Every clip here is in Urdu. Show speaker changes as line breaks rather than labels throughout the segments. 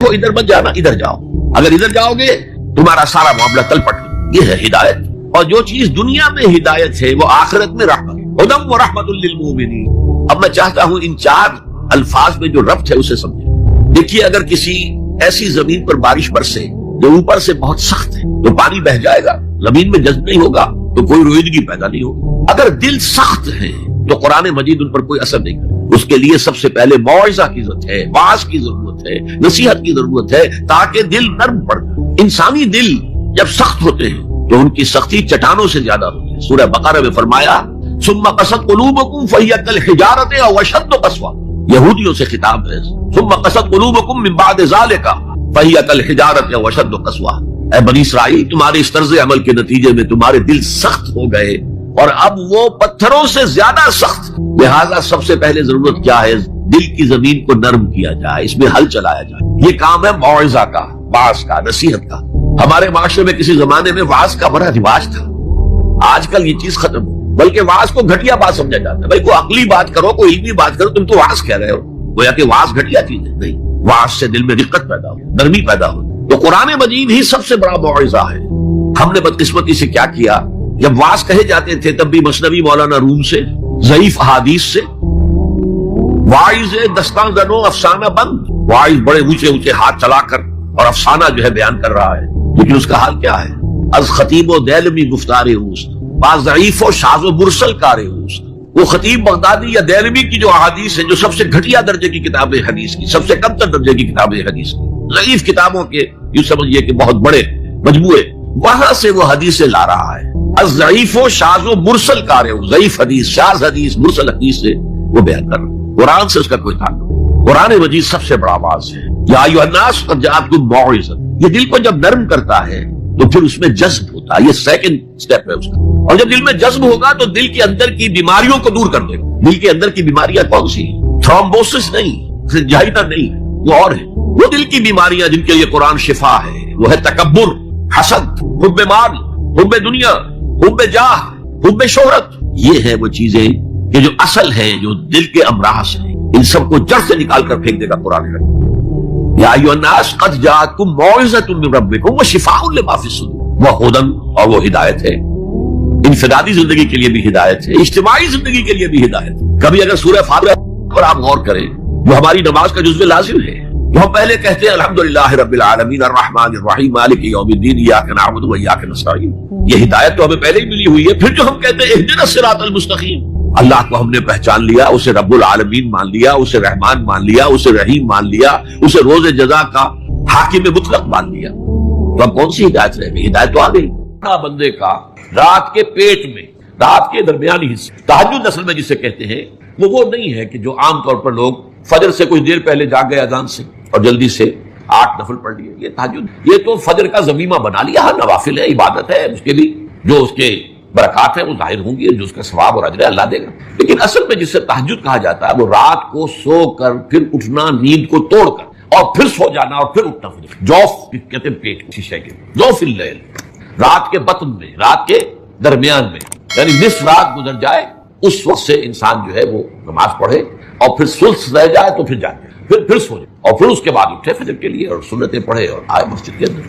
کو ادھر مت جانا، ادھر جاؤ، اگر ادھر جاؤ گے تمہارا سارا معاملہ تل پٹ، یہ ہے ہدایت۔ اور جو چیز دنیا میں ہدایت ہے وہ آخرت میں رحمت، ہدی و رحمت للمؤمنین۔ اب میں چاہتا ہوں ان چار الفاظ میں جو ربط ہے اسے سمجھیں۔ دیکھیے اگر کسی ایسی زمین پر بارش برسے جو اوپر سے بہت سخت ہے تو پانی بہہ جائے گا، زمین میں جذب نہیں ہوگا تو کوئی رویدگی پیدا نہیں ہوگی۔ اگر دل سخت ہے تو قرآن مجید ان پر کوئی اثر نہیں کرے۔ اس کے لیے سب سے پہلے موعظہ کی ضرورت ہے، واعظ کی ضرورت ہے، نصیحت کی ضرورت ہے، تاکہ دل نرم پڑ جائے۔ انسانی دل جب سخت ہوتے ہیں تو ان کی سختی چٹانوں سے زیادہ ہوتی ہے۔ سورہ بقرہ میں فرمایا ثم قست قلوبکم فہی کالحجارۃ او اشد قسوہ، یہودیوں سے خطاب ہے۔ ثم قست قلوبکم من بعد ذلک فہی کالحجارۃ او اشد قسوہ، اے بنی اسرائیل تمہارے اس طرز عمل کے نتیجے میں تمہارے دل سخت ہو گئے اور اب وہ پتھروں سے زیادہ سخت۔ لہذا سب سے پہلے ضرورت کیا ہے؟ دل کی زمین کو نرم کیا جائے، اس میں حل چلایا جائے۔ یہ کام ہے موعظہ کا، واعظ کا، نصیحت کا۔ ہمارے معاشرے میں کسی زمانے میں واعظ کا بڑا رواج تھا، آج کل یہ چیز ختم ہو، بلکہ واعظ کو گھٹیا بات سمجھا جاتا ہے۔ بھائی کوئی عقلی بات کرو، کوئی علمی بات کرو، تم تو واعظ کہہ رہے ہو، گویا کہ واعظ گھٹیا چیز ہے۔ نہیں، واعظ سے دل میں رقت پیدا ہو، نرمی پیدا ہو۔ تو قرآن مجید ہی سب سے بڑا موعظہ ہے۔ ہم نے بدقسمتی سے کیا کیا، جب واعظ کہے جاتے تھے تب بھی مثنوی مولانا روم سے، ضعیف احادیث سے، واعظ دستان زنو افسانہ بند، واعظ بڑے اونچے اونچے ہاتھ چلا کر اور افسانہ جو ہے بیان کر رہا ہے، لیکن اس کا حال کیا ہے؟ از خطیب و دیلمی گفتار اوست، بعض ضعیف و شاذ و مرسل کار اوست۔ وہ خطیب بغدادی یا دیلمی کی جو احادیث ہیں، جو سب سے گھٹیا درجے کی کتاب حدیث کی، سب سے کم تر درجے کی کتاب حدیث کی، ضعیف کتابوں کے یوں سمجھیے کہ بہت بڑے مجموعے، وہاں سے وہ حدیثیں لا رہا ہے۔ از ضعیف و شاذ و مرسل کار اوست، ضعیف حدیث، شاذ حدیث، مرسل حدیث سے وہ بیان کر رہا ہے۔ قرآن سے اس کا کوئی تعلق نہیں۔ قرآن مجید سب سے بڑا آواز ہے، یا ایھا الناس قد جاءتکم موعظۃ۔ یہ دل کو جب نرم کرتا ہے تو پھر اس میں جذب ہوتا ہے، یہ سیکنڈ سٹیپ ہے اس کا۔ اور جب دل میں جذب ہوگا تو دل کے اندر کی بیماریوں کو دور کر دے گا۔ دل کے اندر کی بیماریاں کون سی ہیں؟ تھرومبوسس نہیں، جائیدہ نہیں، وہ اور ہے۔ وہ دل کی بیماریاں جن کے لیے قرآن شفا ہے، وہ ہے تکبر، حسد، حب مال، حب دنیا، حب جاہ، حب شہرت۔ یہ ہے وہ چیزیں کہ جو اصل ہیں، جو دل کے امراض ہیں، ان سب کو جڑ سے نکال کر پھینک دے گا قرآن۔ یا ایھا الناس قد جاءتکم موعظۃ من ربکم وشفاء لما فی الصدور، وہ ہدی اور وہ ہدایت ہے۔ انفرادی زندگی کے لیے بھی ہدایت ہے، اجتماعی زندگی کے لیے بھی ہدایت ہے۔ کبھی اگر سورہ فاتحہ پر آپ غور کریں، جو ہماری نماز کا جزو لازم ہے، جو ہم پہلے کہتے ہیں الحمدللہ رب العالمین الرحمن الرحیم مالک یوم الدین ایاک نعبد و ایاک نستعین، یہ ہدایت تو ہمیں پہلے ہی ملی ہوئی ہے۔ پھر جو ہم کہتے ہیں اہدنا الصراط المستقیم، اللہ کو ہم نے پہچان لیا، اسے رب العالمین مان لیا، اسے رحمان مان لیا، اسے رحیم مان لیا، اسے روز جزا کا حاکم مطلق مان لیا، تو اب کون سی ہدایت رہ گئی؟ ہدایت تو آ گئی۔ بندے کا رات کے پیٹ میں، رات کے درمیانی حصے، تہجد اصل میں جسے کہتے ہیں، وہ نہیں ہے کہ جو عام طور پر لوگ فجر سے کچھ دیر پہلے جاگ گئے اذان سے اور جلدی سے 8 نفل پڑھ لیے، یہ تہجد، یہ تو فجر کا ضمیمہ بنا لیا۔ ہر نوافل ہے، عبادت ہے، اس کے بھی جو اس کے برکات ہیں وہ ظاہر ہوں گی، جو اس کا ثواب اور اجر ہے اللہ دے گا۔ لیکن اصل میں جسے تہجد کہا جاتا ہے، وہ رات کو سو کر پھر اٹھنا، نیند کو توڑ کر اور پھر سو جانا اور پھر اٹھنا۔ جوف کہتے ہیں پیٹ کی شے کے، جوف اللیل، رات کے بطن میں، رات کے درمیان میں، یعنی نصف رات گزر جائے، اس وقت سے انسان جو ہے وہ نماز پڑھے اور پھر ثلث رہ جائے تو پھر جائے، پھر سو جائے اور پھر اس کے بعد اٹھے فجر کے لیے اور سنتیں پڑھے اور آئے مسجد کے اندر۔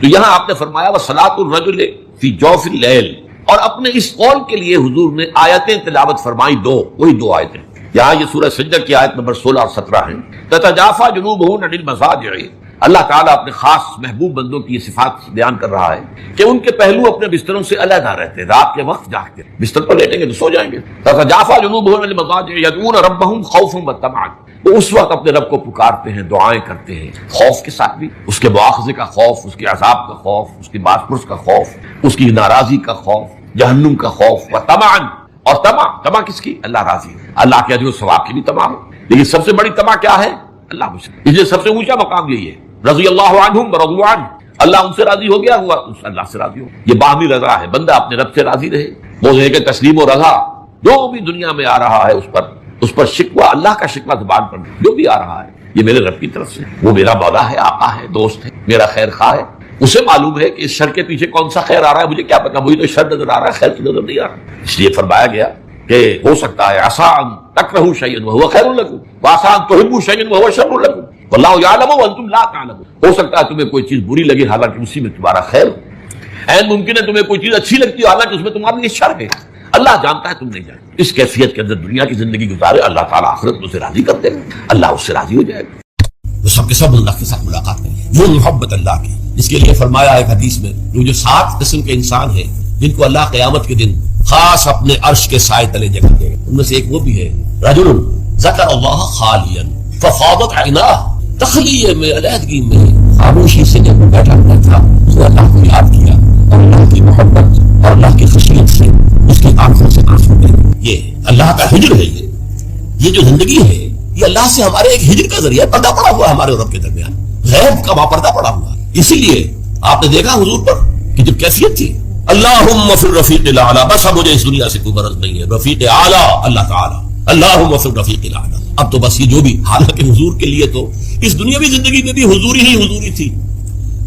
تو یہاں آپ نے فرمایا وصلاۃ الرجل فی جوف اللیل، اور اپنے اس قول کے لیے حضور نے آیتیں تلاوت فرمائی، وہی دو آیتیں۔ یہاں یہ سورہ سجدہ کی آیت نمبر 16 اور 17 ہیں۔ تتجافی جنوبہم عن المضاجع، اللہ تعالیٰ اپنے خاص محبوب بندوں کی یہ صفات بیان کر رہا ہے کہ ان کے پہلو اپنے بستروں سے علیحدہ رہتے، رات کے وقت جاگتے، بستر پر لیٹیں گے تو سو جائیں گے۔ تتجافی جنوبہم عن المضاجع یدعون ربہم خوفا وطمعا، وہ اس وقت اپنے رب کو پکارتے ہیں، دعائیں کرتے ہیں، خوف کے ساتھ بھی، اس کے مواخذے کا خوف، اس کے عذاب کا خوف، اس کی باز پرس کا خوف، اس کی ناراضی کا خوف، جہنم کا خوف، وطمعا، اور طمع کس کی؟ اللہ راضی، اللہ کے اجر و ثواب کی بھی طمع ہو۔ لیکن سب سے بڑی طمع کیا ہے؟ اللہ مجھ سے، اس لیے سب سے اونچا مقام یہی ہے، رضی اللہ عنہم ورضوا عنہ، اللہ ان سے راضی ہو گیا، ہوا اللہ سے راضی ہو۔ یہ باہمی رضا ہے، بندہ اپنے رب سے راضی رہے، وہ ہے کہ تسلیم و رضا جو بھی دنیا میں آ رہا ہے اس پر شکوہ، اللہ کا شکوہ زبان پر جو بھی آ رہا ہے یہ میرے رب کی طرف سے، وہ میرا مولا ہے، آقا ہے، دوست ہے، میرا خیر خواہ ہے، اسے معلوم ہے کہ اس شر کے پیچھے کون سا خیر آ رہا ہے، مجھے کیا پتا، مجھے تو شر نظر آ رہا ہے، خیر تو نظر نہیں آ رہا۔ اس لیے فرمایا گیا کہ ہو سکتا ہے عسیٰ ان تکرہوا شیئا وہو خیر لکم وعسیٰ ان تحبوا شیئا وہو شر لکم، واللہ یعلم وانتم لا تعلمون. ہو سکتا ہے تمہیں کوئی چیز بری لگے حالانکہ اسی میں تمہارا خیر ہو. عین ممکن ہے تمہیں کوئی چیز اچھی لگتی ہو حالانکہ اس میں تمہارے لیے شر ہے. اللہ جانتا ہے تم نہیں جانتے. اس کیفیت کے اندر دنیا کی زندگی گزارے, اللہ تعالیٰ آخرت میں اسے راضی کر دے گا, اللہ اس سے راضی ہو جائے گا. وہ سب کے سب اللہ کے ساتھ ملاقات کریں. وہ محبت اللہ کی, اس کے لیے فرمایا ہے حدیث میں, جو 7 قسم کے انسان ہیں جن کو اللہ قیامت کے دن خاص اپنے عرش کے سائے تلے جگہ دے گا. ان میں سے ایک وہ بھی ہے, رجل ذکر اللہ خالیا ففاضت عیناہ. تخلیے میں, علیحدگی میں, خاموشی سے جب وہ بیٹھا ہوا تھا, اس نے اللہ کو یاد کیا اور اللہ کی محبت اور اللہ کی خشیت سے اس کی آنکھوں سے آنسو گئے. یہ اللہ کا ہجر ہے. یہ جو زندگی ہے یہ اللہ سے ہمارے ایک ہجر کا ذریعہ, پردہ پڑا ہوا ہے ہمارے اور رب کے درمیان, غیب کا پردہ پڑا ہوا. اسی لیے آپ نے دیکھا حضور پر کہ جب کیفیت تھی, اللہم فی الرفیق الاعلی, بس اب مجھے اس دنیا سے کوئی غرض نہیں ہے, رفیق اعلی اللہ تعالی, اللہم فی الرفیق الاعلی. اب تو بس یہ جو بھی, حالانکہ حضور کے لیے تو اس دنیاوی زندگی میں بھی حضوری ہی حضوری تھی.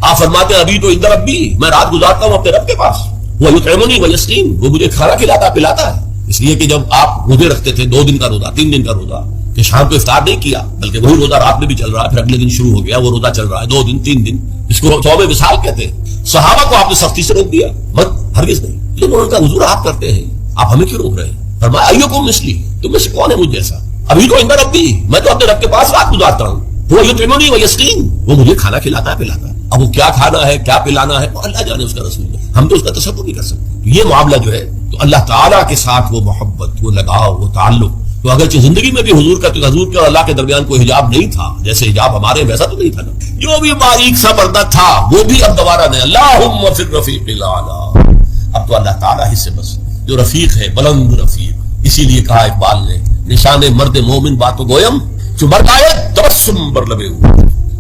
آپ فرماتے ہیں ابھی تو عند ربی, میں رات گزارتا ہوں اپنے رب کے پاس, وہ یطعمنی ویسقین, وہ مجھے کھانا کھلاتا پلاتا ہے. اس لیے کہ جب آپ روزے رکھتے تھے 2 دن کا روزہ, 3 دن کا روزہ, کہ شام کو افطار نہیں کیا بلکہ وہی روزہ رات میں بھی چل رہا ہے, پھر اگلے دن شروع ہو گیا وہ روزہ چل رہا ہے 2 دن 3 دن, اس کو صوم وصال کہتے ہیں. صحابہ کو آپ نے سختی سے روک دیا, مت, ہرگز نہیں. لیکن ان کا حضور آپ کرتے ہیں, آپ ہمیں کیوں روک رہے ہیں؟ فرمایا ایکم مثلی, تم میں سے کون ہے مجھ جیسا؟ ابھی تو عند ربی, میں تو اپنے رب کے پاس رات گزارتا ہوں, وہ یطعمنی ویسقین, وہ مجھے کھانا کھلاتا ہے پلاتا ہے. اب وہ کیا کھانا ہے کیا پلانا ہے وہ اللہ جانے, اس کا رسول ہے, ہم تو اس کا تصور نہیں کر سکتے. یہ معاملہ جو ہے تو اللہ تعالیٰ کے ساتھ وہ محبت, وہ لگاؤ, وہ تعلق, تو اگرچہ زندگی میں بھی حضور کا اور اللہ کے درمیان کوئی حجاب نہیں تھا, جیسے حجاب ہمارے ویسا تو نہیں تھا نا, جو بھی باریک سا پردہ تھا وہ بھی اب دوبارہ نہیں. اللہم فی الرفیق الاعلی, اب تو اللہ تعالیٰ ہی سے بس, جو رفیق ہے بلند رفیق. اسی لیے کہا اقبال نے, نشان مرد مومن باتوں گویم جو مرد آئے تبسم بر لبے ہو.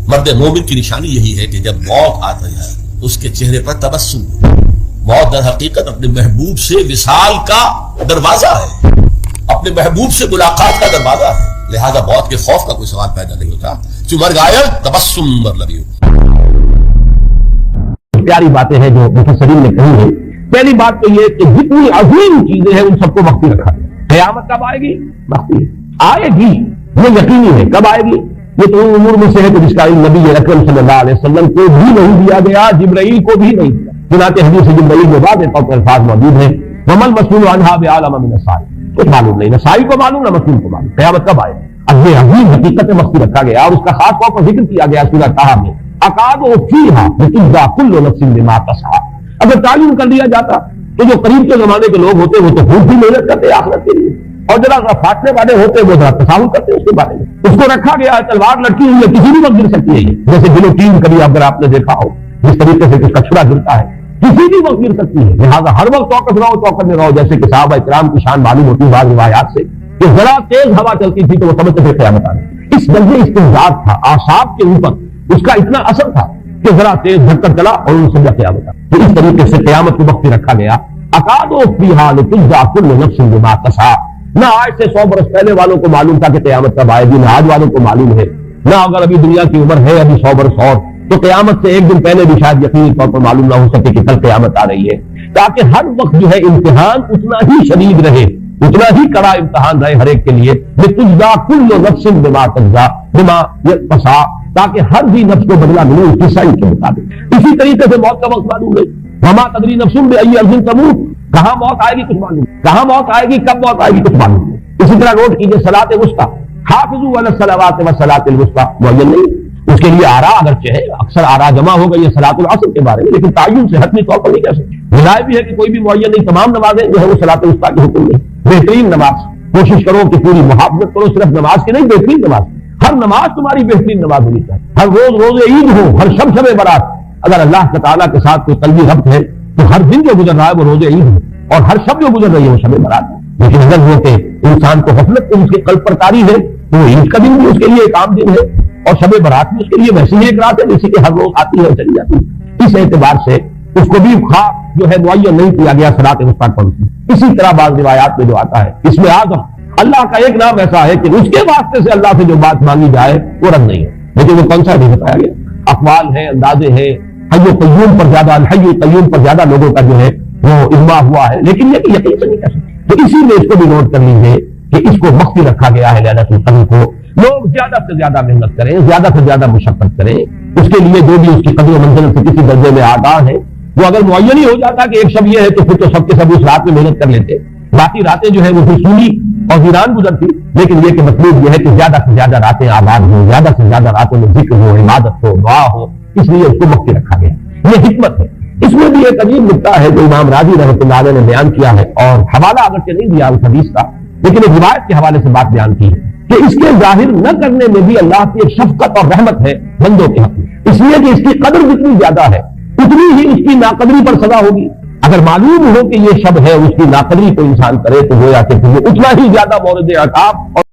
مرد مومن کی نشانی یہی ہے کہ جب موت آتا ہے اس کے چہرے پر تبسم. موت در حقیقت اپنے محبوب سے وصال کا دروازہ ہے, اپنے محبوب سے ملاقات کا دروازہ ہے. لہذا موت کے خوف کا کوئی سوال پیدا نہیں ہوتا. جو مر گیا تبسم بر لبے ہو.
پیاری باتیں ہیں جو مفسرین نے کہی ہیں. پہلی بات تو یہ کہ جتنی عظیم چیزیں ہیں ان سب کو مخفی رکھا ہے. قیامت کب آئے گی؟ مخفی آئے گی, یہ یقینی ہے. کب آئے گی؟ یہ تو امور میں سے ہے کہ جس کا علم نبی اکرم صلی اللہ علیہ وسلم کو بھی نہیں دیا گیا, جبرائیل کو بھی نہیں دیا. چنانچہ حدیث جبرائیل میں بعض الفاظ موجود ہیں, ومل مسئول عنہا بعالم من السائل, کچھ معلوم نہیں, نہ سائل کو معلوم نہ مسئول کو معلوم. قیامت کب آئے؟ اب یہ عظیم حقیقت مخفی رکھا گیا اور اس کا خاص طور پر ذکر کیا گیا سورہ طہ میں. اقاد فیھا لتجزا کل نفس بما تسعی. اگر تعین کر دیا جاتا تو جو قریب کے زمانے کے لوگ ہوتے وہ تو خوب بھی محنت کرتے آخرت کے لیے, اور ذرا فاٹنے والے ہوتے وہ ذرا تصاہل کرتے اس کے بارے میں. اس کو رکھا گیا, تلوار لٹکی ہوئی ہے, کسی بھی وقت گر سکتی ہے. یہ جیسے گلوٹین کبھی اگر آپ نے دیکھا ہو جس طریقے سے اس کا چھڑا گرتا ہے, کسی بھی وقت گر سکتی ہے. لہٰذا ہر وقت چوکس میں رہو, جیسے کہ صحابہ کرام کی شان معلوم ہوتی ہے بعض روایات سے کہ ذرا تیز ہوا چلتی تھی تو وہ سمجھتے تھے قیامت آنے. اس درجے استنزاف تھا اعصاب کے اوپر, اس کا اتنا اثر تھا کہ ذرا تیز دھکر چلا اور ان سمجھا قیامت آ. تو اس طریقے سے قیامت کو وقت رکھا گیا. اقاد فیھا لتجزا کل نفس بما تسعی. نہ آج سے 100 برس پہلے والوں کو معلوم تھا کہ قیامت کب آئے گی, نہ آج والوں کو معلوم ہے. نہ اگر ابھی دنیا کی عمر ہے ابھی 100 برس اور, تو قیامت سے 1 دن پہلے بھی شاید یقینی طور پر معلوم نہ ہو سکے کہ کل قیامت آ رہی ہے. تاکہ ہر وقت جو ہے امتحان اتنا ہی شدید رہے, اتنا ہی کڑا امتحان رہے ہر ایک کے لیے. لتجزا کل نفس بما تسعی, تاکہ ہر بھی نفس کو بدلہ ملے اس کی سعی کے مطابق. اسی طریقے سے موت کا وقت معلوم ہے. وما تدری نفس بأی ارض تموت, کہاں موت آئے گی کچھ معلوم نہیں, کہاں موت آئے گی کب موت آئے گی کچھ معلوم نہیں. اسی طرح نوٹ کیجئے صلاۃ وسطیٰ, حافظوا علی الصلوات والصلاۃ الوسطیٰ, معین نہیں. اس کے لیے آراء اگرچہ ہے, اکثر آراء جمع ہو گئی ہے صلاۃ العصر کے بارے میں, لیکن تعین سے حتمی طور پر نہیں کہہ سکتے. رائے بھی ہے کہ کوئی بھی معین نہیں, تمام نمازیں جو ہے وہ صلاۃ الوسطیٰ کے حکم میں. بہترین نماز, کوشش کرو کہ پوری محافظت کرو, صرف نماز کی نہیں, بہترین نماز. ہر نماز تمہاری بہترین نماز ہونی چاہیے. ہر روز روز عید ہو, ہر شب شب برات. اگر اللہ تعالیٰ کے ساتھ کوئی قلبی ربط ہے تو ہر دن جو گزر رہا ہے وہ روز عید ہے, اور ہر شب جو گزر رہی ہے وہ شب برات ہے. لیکن اگر وہ کہ انسان کو غفلت اس کے قلب پر طاری ہے تو وہ عید کا دن بھی اس کے لیے ایک عام دن ہے, اور شب برات بھی اس کے لیے ویسی ہی ایک رات ہے جیسے کہ ہر روز آتی ہے اور چلی جاتی ہے. اس اعتبار سے اس کو بھی خاص جو ہے معین نہیں کیا گیا صلاۃ وسطیٰ پڑھنے. اسی طرح بعض روایات میں جو آتا ہے اس میں اعظم اللہ کا ایک نام ایسا ہے کہ اس کے واسطے سے اللہ سے جو بات مانگی جائے وہ رد نہیں ہے, لیکن وہ کون سا نہیں بتایا گیا. اقوال ہیں, اندازے ہیں, حی و قیوم پر زیادہ, الحی و قیوم پر زیادہ لوگوں کا جو ہے وہ اجماع ہوا ہے, لیکن یہ کہ یقین سے نہیں کر سکتے. تو اسی لیے اس کو بھی نوٹ کر لیجیے کہ اس کو مخفی رکھا گیا ہے لیلۃ القدر کو, لوگ زیادہ سے زیادہ محنت کریں، زیادہ سے زیادہ مشقت کریں، اس کے لیے جو بھی اس کی قدر و منزلت سے کسی درجے میں آگاہ ہے، وہ اگر معین ہی ہو جاتا کہ ایک شب یہ ہے تو پھر تو سب کے سب اس رات میں محنت کر لیتے، باقی راتیں جو ہے وہ پھر سولی اور ویران گزرتی، لیکن یہ کہ مطلوب یہ ہے کہ زیادہ سے زیادہ راتیں آباد ہوں، زیادہ سے زیادہ راتوں میں ذکر ہو، عبادت ہو، دعا ہو، اس لیے اس کو مخفی رکھا گیا۔ یہ حکمت ہے۔ اس میں بھی ایک عجیب نکتہ ہے جو امام راضی رحمۃ اللہ علیہ نے بیان کیا ہے، اور حوالہ اگرچہ نہیں دیا اس حدیث کا، لیکن ایک روایت کے حوالے سے بات بیان کی ہے کہ اس کے ظاہر نہ کرنے میں بھی اللہ کی ایک شفقت اور رحمت ہے بندوں کے حق میں، اس لیے کہ اس کی قدر جتنی زیادہ ہے اتنی ہی اس کی ناقدری پر سزا ہوگی۔ اگر معلوم ہو کہ یہ شب ہے، اس کی ناقدری کو انسان کرے تو گویا کہ وہ اتنا ہی زیادہ مورد عقاب اور